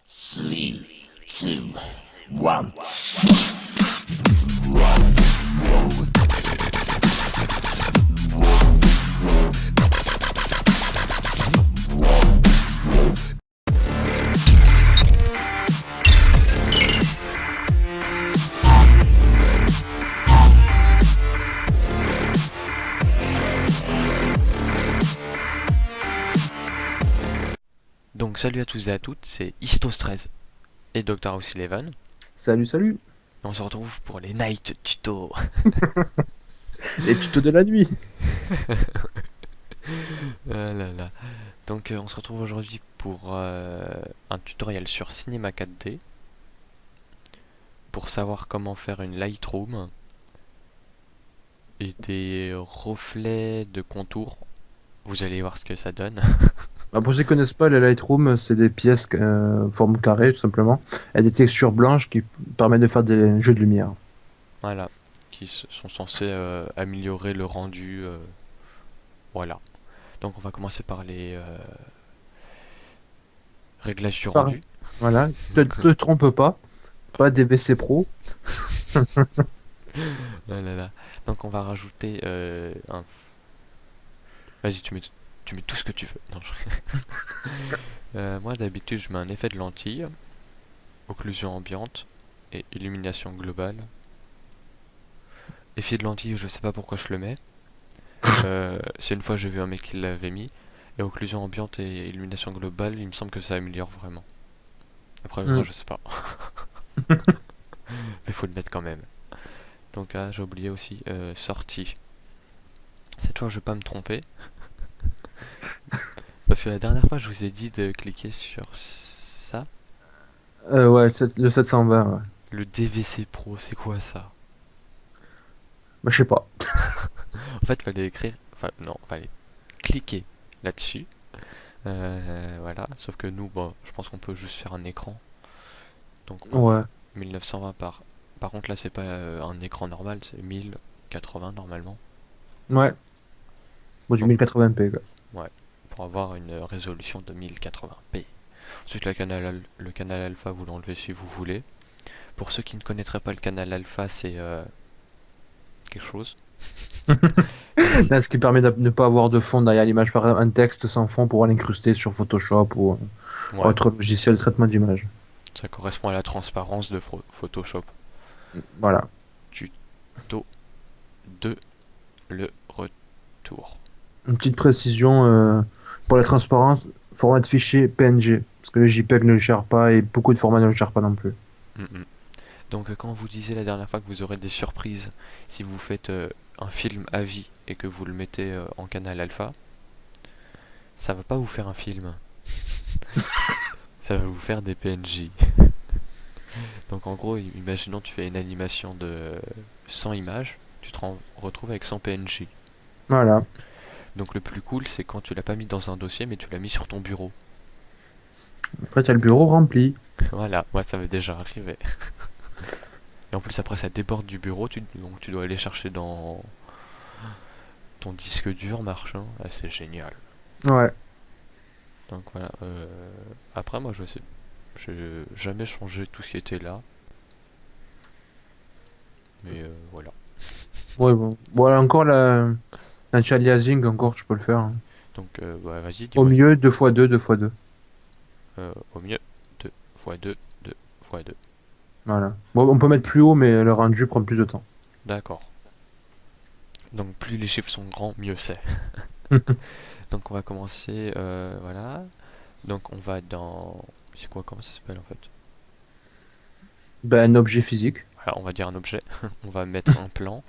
Three, two, one. Donc salut à tous et à toutes, c'est Istos13 et Dr. House Eleven. Salut, salut. On se retrouve pour les Night Tutos. Les tutos de la nuit. Ah là là. Donc on se retrouve aujourd'hui pour un tutoriel sur Cinema 4D. Pour savoir comment faire une Lightroom. Et des reflets de contours. Vous allez voir ce que ça donne. Pour ceux qui connaissent pas, les Lightroom, c'est des pièces forme carrée, tout simplement, et des textures blanches qui permettent de faire des jeux de lumière. Voilà. Qui sont censés améliorer le rendu. Voilà. Donc on va commencer par les réglages du Par- rendu. Voilà, te trompe pas des VC Pro. Ah là là. Donc on va rajouter un... Vas-y, tu mets tout ce que tu veux. Non, moi d'habitude je mets un effet de lentille, occlusion ambiante et illumination globale. Effet de lentille, je sais pas pourquoi je le mets. C'est une fois j'ai vu un mec qui l'avait mis. Et occlusion ambiante et illumination globale, il me semble que ça améliore vraiment. Après moi Hmm. je sais pas. Mais faut le mettre quand même. Donc là j'ai oublié aussi sortie. Cette fois je vais pas me tromper. Parce que la dernière fois, je vous ai dit de cliquer sur ça. Ouais, le 720, ouais. Le DVC Pro, c'est quoi ça? Bah, je sais pas. En fait, fallait écrire. Enfin, non, fallait cliquer là-dessus. Voilà. Sauf que nous, bon, je pense qu'on peut juste faire un écran. Donc, on va Ouais, 1920 par. Par contre, là, c'est pas un écran normal, c'est 1080 normalement. ouais. Moi, du Donc, 1080p, quoi. ouais, pour avoir une résolution de 1080p. Ensuite, le canal alpha, vous l'enlevez si vous voulez. Pour ceux qui ne connaîtraient pas le canal alpha, c'est quelque chose. Là, ce qui permet de ne pas avoir de fond derrière l'image, par exemple, un texte sans fond pour l'incruster sur Photoshop ou Ouais, autre logiciel de traitement d'image. ça correspond à la transparence de Photoshop. Voilà. Tuto de le retour. Une petite précision pour la transparence, format de fichier PNG, parce que le JPEG ne le gère pas et beaucoup de formats ne le gèrent pas non plus. Mm, mm. Donc quand vous disiez la dernière fois que vous aurez des surprises si vous faites un film à vie et que vous le mettez en canal alpha, ça va pas vous faire un film, ça va vous faire des PNJ. Donc en gros, imaginons tu fais une animation de 100 images, tu te retrouves avec 100 PNJ. Voilà. Donc le plus cool, c'est quand tu l'as pas mis dans un dossier, mais tu l'as mis sur ton bureau. Après, tu as le bureau rempli. Voilà, moi ça m'est déjà arrivé. Et en plus après ça déborde du bureau, donc tu dois aller chercher dans ton disque dur machin. Ah, c'est génial. Ouais. Donc voilà. Après moi je sais, j'ai jamais changé tout ce qui était là. Mais voilà. Ouais, bon. Voilà, encore l'anti-aliasing, encore, tu peux le faire, hein. Donc ouais, vas-y, Au dis-moi. mieux, 2x2, 2x2. Au mieux, 2 fois 2, 2 fois 2. Voilà. Bon, on peut mettre plus haut, mais le rendu prend plus de temps. D'accord. Donc plus les chiffres sont grands, mieux c'est. Donc on va commencer, voilà. Donc on va dans... C'est quoi, comment ça s'appelle en fait? Ben, un objet physique. Voilà, on va dire un objet. On va mettre un plan.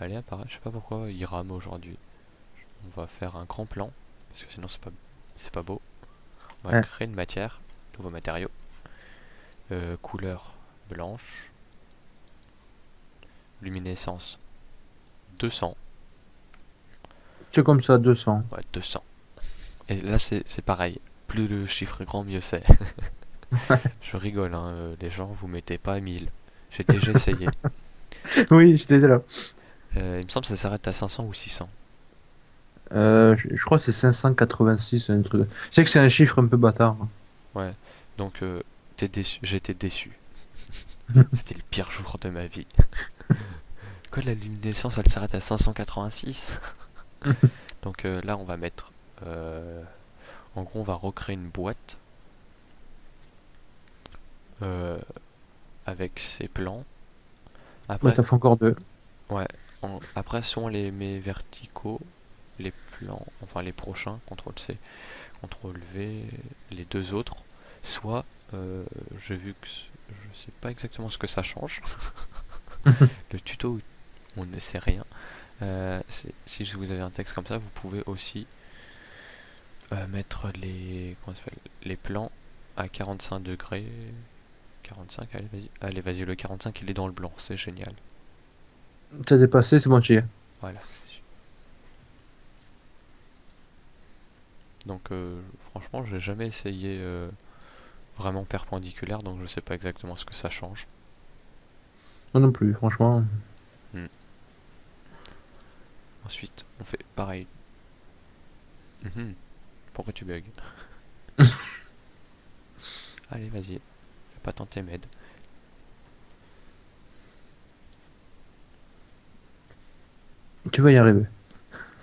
Allez, apparaît. Je sais pas pourquoi il rame aujourd'hui. On va faire un grand plan. Parce que sinon c'est pas beau. On va Ouais. créer une matière. Nouveau matériau. Couleur blanche. Luminescence 200. C'est comme ça, 200. Ouais, 200. Et là c'est pareil. Plus le chiffre est grand, mieux c'est. Je rigole, hein. Les gens, vous mettez pas 1000. J'ai déjà essayé. Oui, j'étais là. Il me semble que ça s'arrête à 500 ou 600. Je crois que c'est 586, un truc. Je sais que c'est un chiffre un peu bâtard. Ouais. Donc, t'es déçu. J'étais déçu. C'était le pire jour de ma vie. Quoi, la luminescence, elle s'arrête à 586? Donc là, on va mettre... en gros, on va recréer une boîte euh, avec ses plans. Ouais, Après, t'as fait encore deux. ouais, après, soit on les met verticaux, les plans, enfin les prochains, CTRL-C, CTRL-V, les deux autres. Soit, j'ai vu que je sais pas exactement ce que ça change. Le tuto, on ne sait rien. Si vous avez un texte comme ça, vous pouvez aussi mettre comment ça s'appelle, les plans à 45 degrés. 45, allez, vas-y. Allez, vas-y, le 45, il est dans le blanc, c'est génial. T'as dépassé, c'est bon, tu y es. Voilà. Donc, franchement, j'ai jamais essayé vraiment perpendiculaire, donc je sais pas exactement ce que ça change. Moi non plus, franchement. Hmm. Ensuite, on fait pareil. Mhm. Pourquoi tu bugs? Allez, vas-y. Fais pas tenter Med. Tu vas y arriver.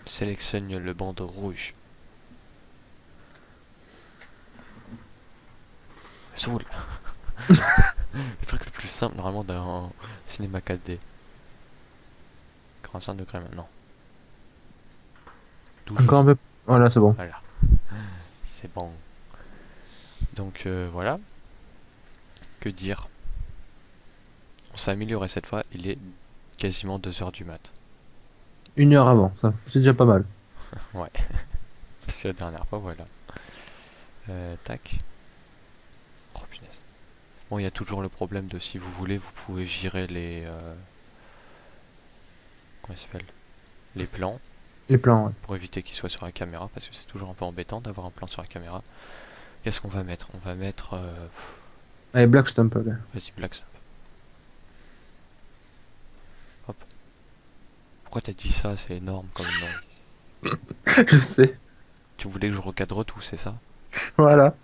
Sélectionne le bandeau rouge. Soul. Le truc le plus simple normalement dans cinéma 4D. 45 degrés maintenant. D'où je Encore un suis. peu. Voilà, c'est bon. Voilà. C'est bon. Donc voilà. Que dire? On s'est amélioré cette fois. Il est quasiment 2 heures du mat. 1 heure avant, ça, c'est déjà pas mal. Ouais. C'est la dernière fois, voilà. Tac. Oh punaise. Bon, il y a toujours le problème de si vous voulez, vous pouvez virer les... comment ça s'appelle? Les plans. Les plans, ouais. Pour éviter qu'ils soient sur la caméra. Parce que c'est toujours un peu embêtant d'avoir un plan sur la caméra. Qu'est-ce qu'on va mettre? On va mettre... Allez, Black Stump, là. vas-y, Black Snap. Hop. Pourquoi t'as dit ça? C'est énorme comme nom. Je sais. Tu voulais que je recadre tout, c'est ça? Voilà.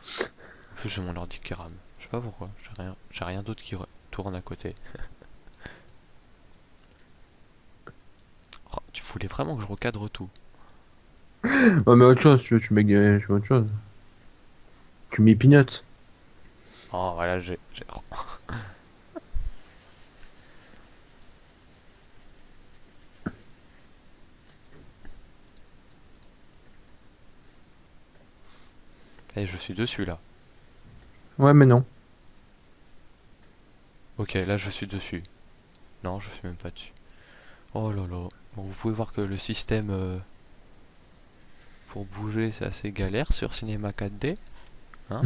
En plus, j'ai mon ordi qui rame. Je sais pas pourquoi. J'ai rien d'autre qui tourne à côté. Oh, tu voulais vraiment que je recadre tout? Ouais, mais autre chose, tu mets tu mets autre chose. Tu mets Peanuts. Oh, voilà, oh. Et je suis dessus là. Ouais, mais non. Ok, là je suis dessus. Non, je suis même pas dessus. Oh là là. Bon, vous pouvez voir que le système pour bouger c'est assez galère sur Cinema 4D. Hein?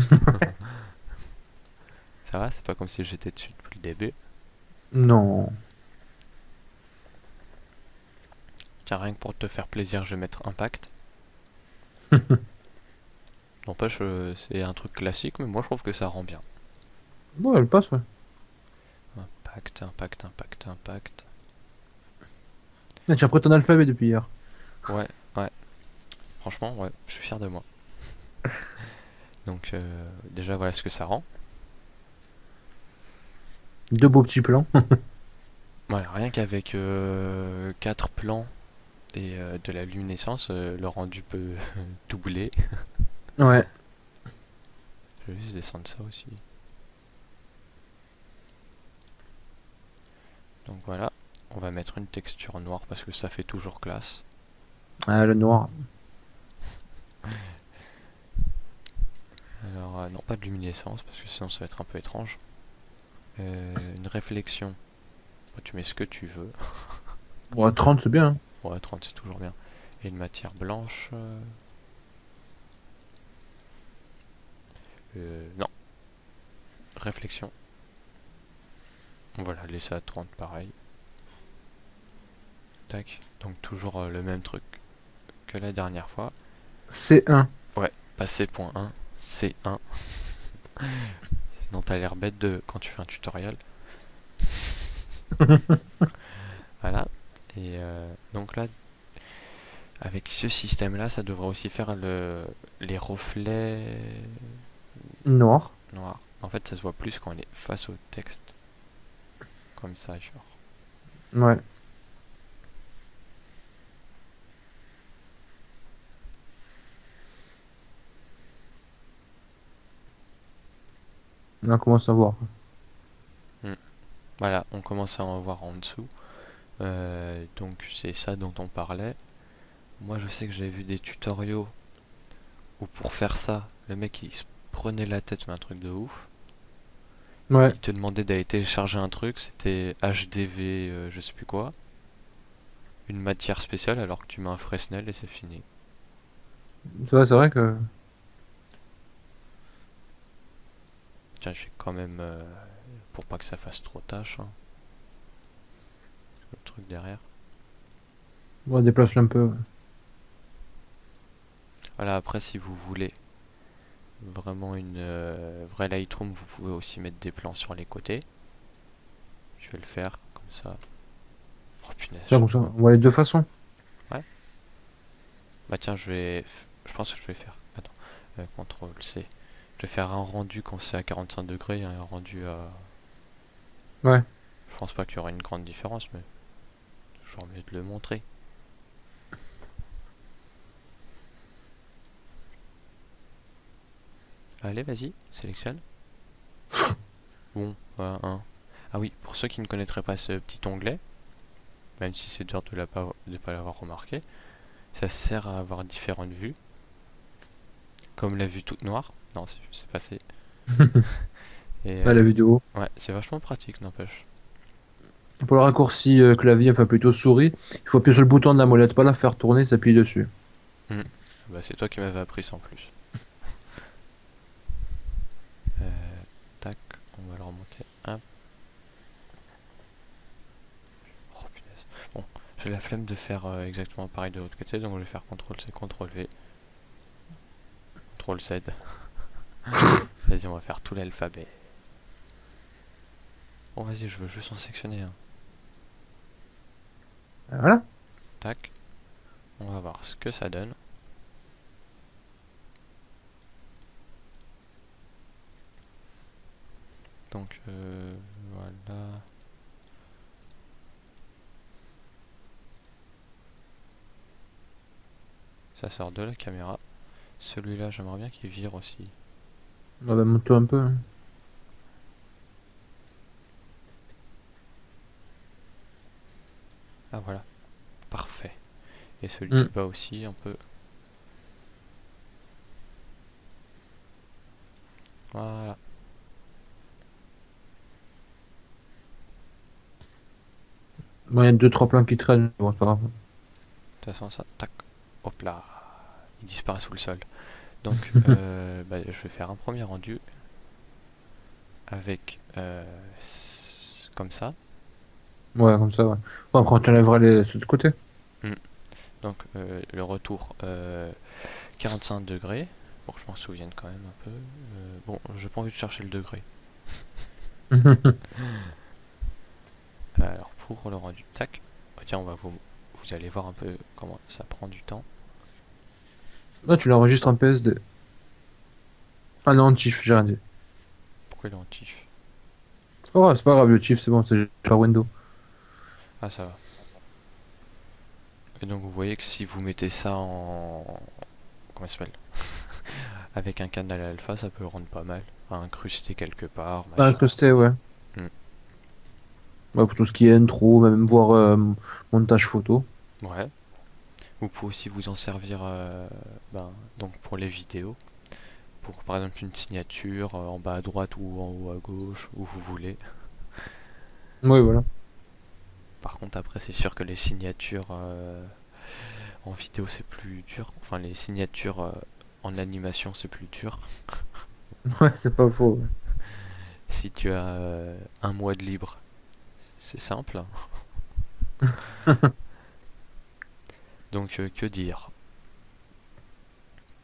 Ça va, c'est pas comme si j'étais dessus depuis le début. Non. Tiens, rien que pour te faire plaisir, je vais mettre Impact. N'empêche, c'est un truc classique, mais moi je trouve que ça rend bien. Ouais, elle passe, ouais. Impact, impact, impact, impact. Ah, tu as appris ton alphabet depuis hier. Ouais, ouais. Franchement, ouais, je suis fier de moi. Donc, déjà, voilà ce que ça rend. Deux beaux petits plans. Voilà, rien qu'avec 4 plans et de la luminescence, le rendu peut doubler. Ouais. Je vais juste descendre ça aussi. Donc voilà, on va mettre une texture noire parce que ça fait toujours classe. Ah, le noir. Alors, non, pas de luminescence parce que sinon ça va être un peu étrange. Une réflexion. Bah, tu mets ce que tu veux. Ouais, 30, c'est bien, hein. Ouais, 30 c'est toujours bien. Et une matière blanche. Non. Réflexion. Voilà, laisser à 30 pareil. Tac. Donc toujours le même truc que la dernière fois. C1. Ouais, passer point 1, C1. Sinon t'as l'air bête de quand tu fais un tutoriel. Voilà. Et donc là, avec ce système là, ça devrait aussi faire les reflets. Noir. noir. En fait, ça se voit plus quand on est face au texte. Comme ça, genre. Ouais. Là, on commence à voir. Hmm. Voilà, on commence à en voir en dessous. Donc c'est ça dont on parlait. Moi je sais que j'avais vu des tutoriaux où pour faire ça, le mec il se prenait la tête mais un truc de ouf. Ouais. Il te demandait d'aller télécharger un truc, c'était HDV je sais plus quoi. Une matière spéciale alors que tu mets un Fresnel et c'est fini. C'est vrai que. Tiens, je vais quand même pour pas que ça fasse trop tâche, hein, le truc derrière. On déplace un peu. Ouais. Voilà, après si vous voulez vraiment une vraie Lightroom, vous pouvez aussi mettre des plans sur les côtés. Je vais le faire comme ça. Oh punaise. Tiens, comme ça, on voit les deux façons. Ouais. Bah tiens, je pense que je vais faire. Attends. CTRL C. Je vais faire un rendu quand c'est à 45 degrés et un rendu à. Ouais. Je pense pas qu'il y aura une grande différence, mais toujours mieux de le montrer. Allez, vas-y, sélectionne. Bon, voilà, un. Ah oui, pour ceux qui ne connaîtraient pas ce petit onglet, même si c'est dur de ne pas l'avoir remarqué, ça sert à avoir différentes vues. Comme la vue toute noire. Non, c'est passé. Et Là, la vidéo. ouais, c'est vachement pratique, n'empêche. Pour le raccourci clavier, enfin plutôt souris, il faut appuyer sur le bouton de la molette, pas la faire tourner, s'appuyer dessus. Hmm. Bah, c'est toi qui m'avais appris ça en plus. Tac, on va le remonter. Hop. Oh punaise. Bon, j'ai la flemme de faire exactement pareil de l'autre côté, donc je vais faire CTRL-C, CTRL-V, CTRL-Z. Vas-y, on va faire tout l'alphabet. Bon, vas-y, je veux juste en sectionner un. Voilà. Tac. On va voir ce que ça donne. Donc, voilà. Ça sort de la caméra. Celui-là, j'aimerais bien qu'il vire aussi. On va monter un peu. Hein. Ah, voilà. Parfait. Et celui Hmm. du bas aussi, un peu. Voilà. Bon, il y a deux, trois plans qui traînent, bon, c'est pas grave. De toute façon, ça, tac, hop là, il disparaît sous le sol. Donc, bah, je vais faire un premier rendu avec comme ça. Ouais, comme ça, ouais. Bon, après, tu enlèveras les ceux de côté. Hmm. Donc, le retour 45 degrés, pour que je m'en souvienne quand même un peu. Bon, j'ai pas envie de chercher le degré. Alors, pour le rendu, tac, oh, tiens, vous allez voir un peu comment ça prend du temps. Là, tu l'enregistres en PSD. Ah non, TIFF, j'ai rien dit. Pourquoi il est en TIFF? Oh, c'est pas grave, le TIFF, c'est bon, c'est par Windows. Ah, ça va. Et donc, vous voyez que si vous mettez ça en. Comment ça s'appelle? Avec un canal alpha, ça peut rendre pas mal. À incruster quelque part, Pas machin. incrusté, ouais. Hmm. Ouais, pour tout ce qui est intro, même voir montage photo. Ouais. Vous pouvez aussi vous en servir ben, donc pour les vidéos. Pour par exemple une signature en bas à droite ou en haut à gauche, où vous voulez. Oui, voilà. Par contre, après, c'est sûr que les signatures en vidéo, c'est plus dur. Enfin, les signatures en animation, c'est plus dur. Ouais, c'est pas faux. Si tu as un mois de libre, c'est simple. Donc, que dire?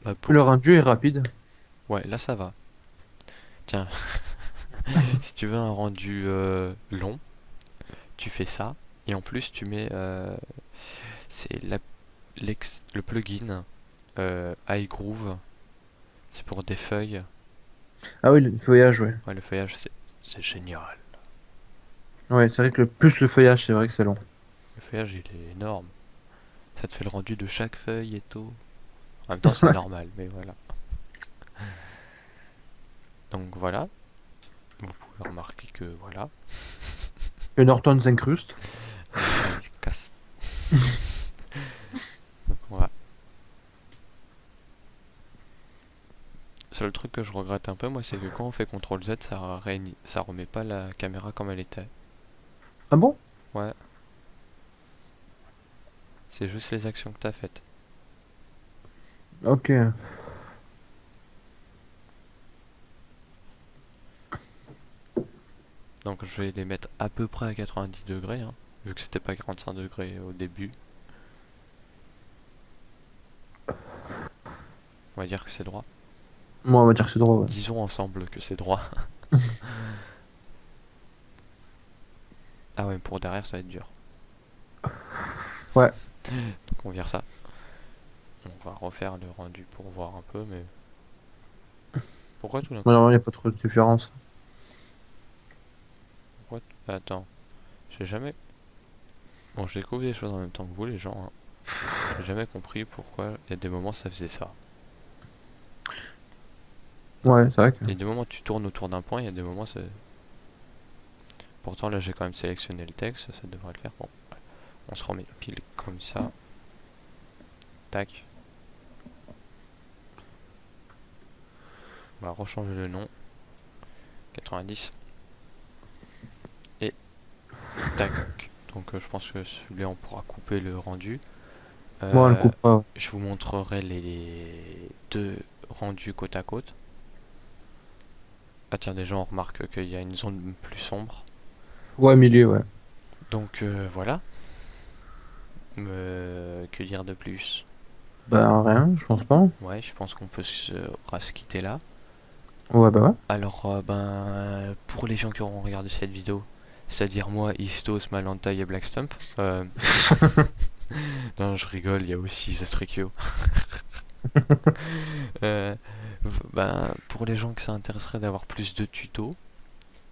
Bah, Le rendu est rapide. Ouais, là ça va. Tiens, si tu veux un rendu long, tu fais ça. Et en plus, tu mets c'est le plugin iGroove. C'est pour des feuilles. Ah oui, le feuillage, ouais. Ouais, le feuillage, c'est génial. Ouais, c'est vrai que plus le feuillage, c'est vrai que c'est long. Le feuillage, il est énorme. Ça te fait le rendu de chaque feuille et tout. En même temps, c'est normal, mais voilà. Donc voilà. Vous pouvez remarquer que voilà. Le Norton s'incruste. Il se casse. Donc voilà. Seul truc que je regrette un peu, moi, c'est que quand on fait CTRL Z, ça remet pas la caméra comme elle était. Ah bon? Ouais. C'est juste les actions que t'as faites. Ok. Donc je vais les mettre à peu près à 90 degrés, hein, vu que c'était pas 45 degrés au début. On va dire que c'est droit. Moi, on va dire que c'est drôle, ouais. Disons ensemble que c'est droit. Ah ouais, pour derrière, ça va être dur. Ouais. Donc on vire ça. On va refaire le rendu pour voir un peu, mais... Pourquoi tout d'un coup? Normalement, il n'y a pas trop de différence. Attends, j'ai jamais... Bon, je découvre des choses en même temps que vous, les gens. Hein. J'ai jamais compris pourquoi il y a des moments ça faisait ça. Ouais, c'est vrai que... Il y a des moments tu tournes autour d'un point, il y a des moments c'est... Pourtant là j'ai quand même sélectionné le texte, ça devrait le faire. Bon, on se remet pile comme ça. Tac. On va rechanger le nom. 90. Et tac. Donc je pense que celui-là on pourra couper le rendu. Moi, on le coupe pas. Ouais, Je vous montrerai les deux rendus côte à côte. Ah tiens, déjà on remarque qu'il y a une zone plus sombre. ouais milieu, ouais. Donc voilà. Que dire de plus? Ben, rien, je pense pas. Ouais, je pense qu'on peut se quitter là. Ouais, bah ouais. Alors, pour les gens qui auront regardé cette vidéo, c'est-à-dire moi, Istos, Malanta et Blackstump, non, je rigole, il y a aussi Zestrikio. Pour les gens que ça intéresserait d'avoir plus de tutos,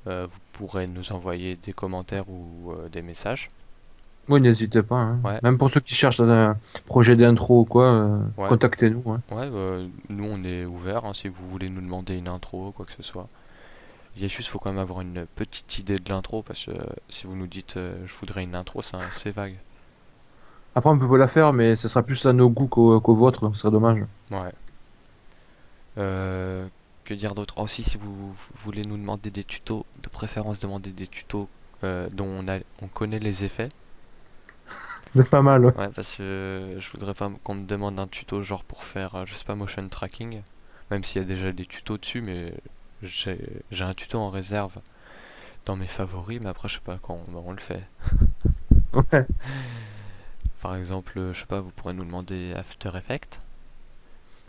vous pourrez nous envoyer des commentaires ou des messages. Oui, n'hésitez pas. Hein. Ouais, Même pour ceux qui cherchent un projet d'intro ou quoi, ouais, contactez-nous. Hein. ouais, nous on est ouvert hein, si vous voulez nous demander une intro, quoi que ce soit. Il y a juste, faut quand même avoir une petite idée de l'intro parce que si vous nous dites je voudrais une intro, c'est assez vague. Après, on peut pas la faire, mais ce sera plus à nos goûts qu'au vôtre, donc ce serait dommage. Ouais. Euh, que dire d'autre? Oh, si vous voulez nous demander des tutos, de préférence demander des tutos dont on connaît les effets. C'est pas mal, ouais. Ouais, parce que je voudrais pas qu'on me demande un tuto genre pour faire, je sais pas, motion tracking. Même s'il y a déjà des tutos dessus, mais j'ai j'ai un tuto en réserve dans mes favoris, mais après je sais pas quand on le fait. Ouais. Par exemple, je sais pas, vous pourrez nous demander After Effects.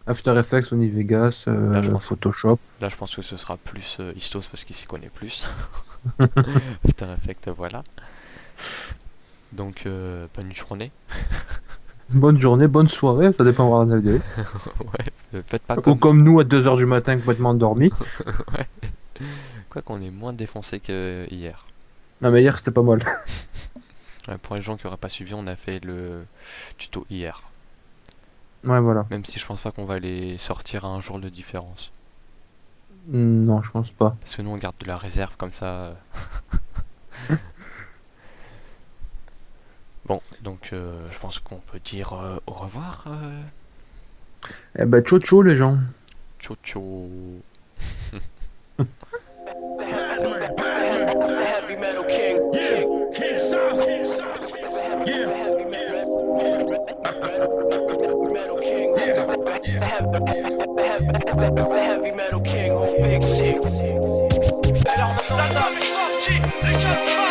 After Effects, Sony Vegas, Là, je pense, Photoshop. là, je pense que ce sera plus Istos parce qu'il s'y connaît plus. After Effects, voilà. Donc, bonne journée. Bonne journée, bonne soirée, ça dépendra de la vidéo. Ouais, faites pas Ou comme... comme nous à 2 heures du matin, complètement endormis. Quoi qu'on est moins défoncé que hier. Non, mais hier, c'était pas mal. Ouais, pour les gens qui auraient pas suivi, on a fait le tuto hier. Ouais, voilà. Même si je pense pas qu'on va les sortir à un jour de différence. Non, je pense pas. Parce que nous on garde de la réserve comme ça. Bon, donc je pense qu'on peut dire au revoir. Eh ben, ciao, ciao, les gens. Ciao ciao. The heavy metal king. King Solid. Yeah. Metal king. The heavy metal king. Big shit. Alors maintenant, les sorties, les jeunes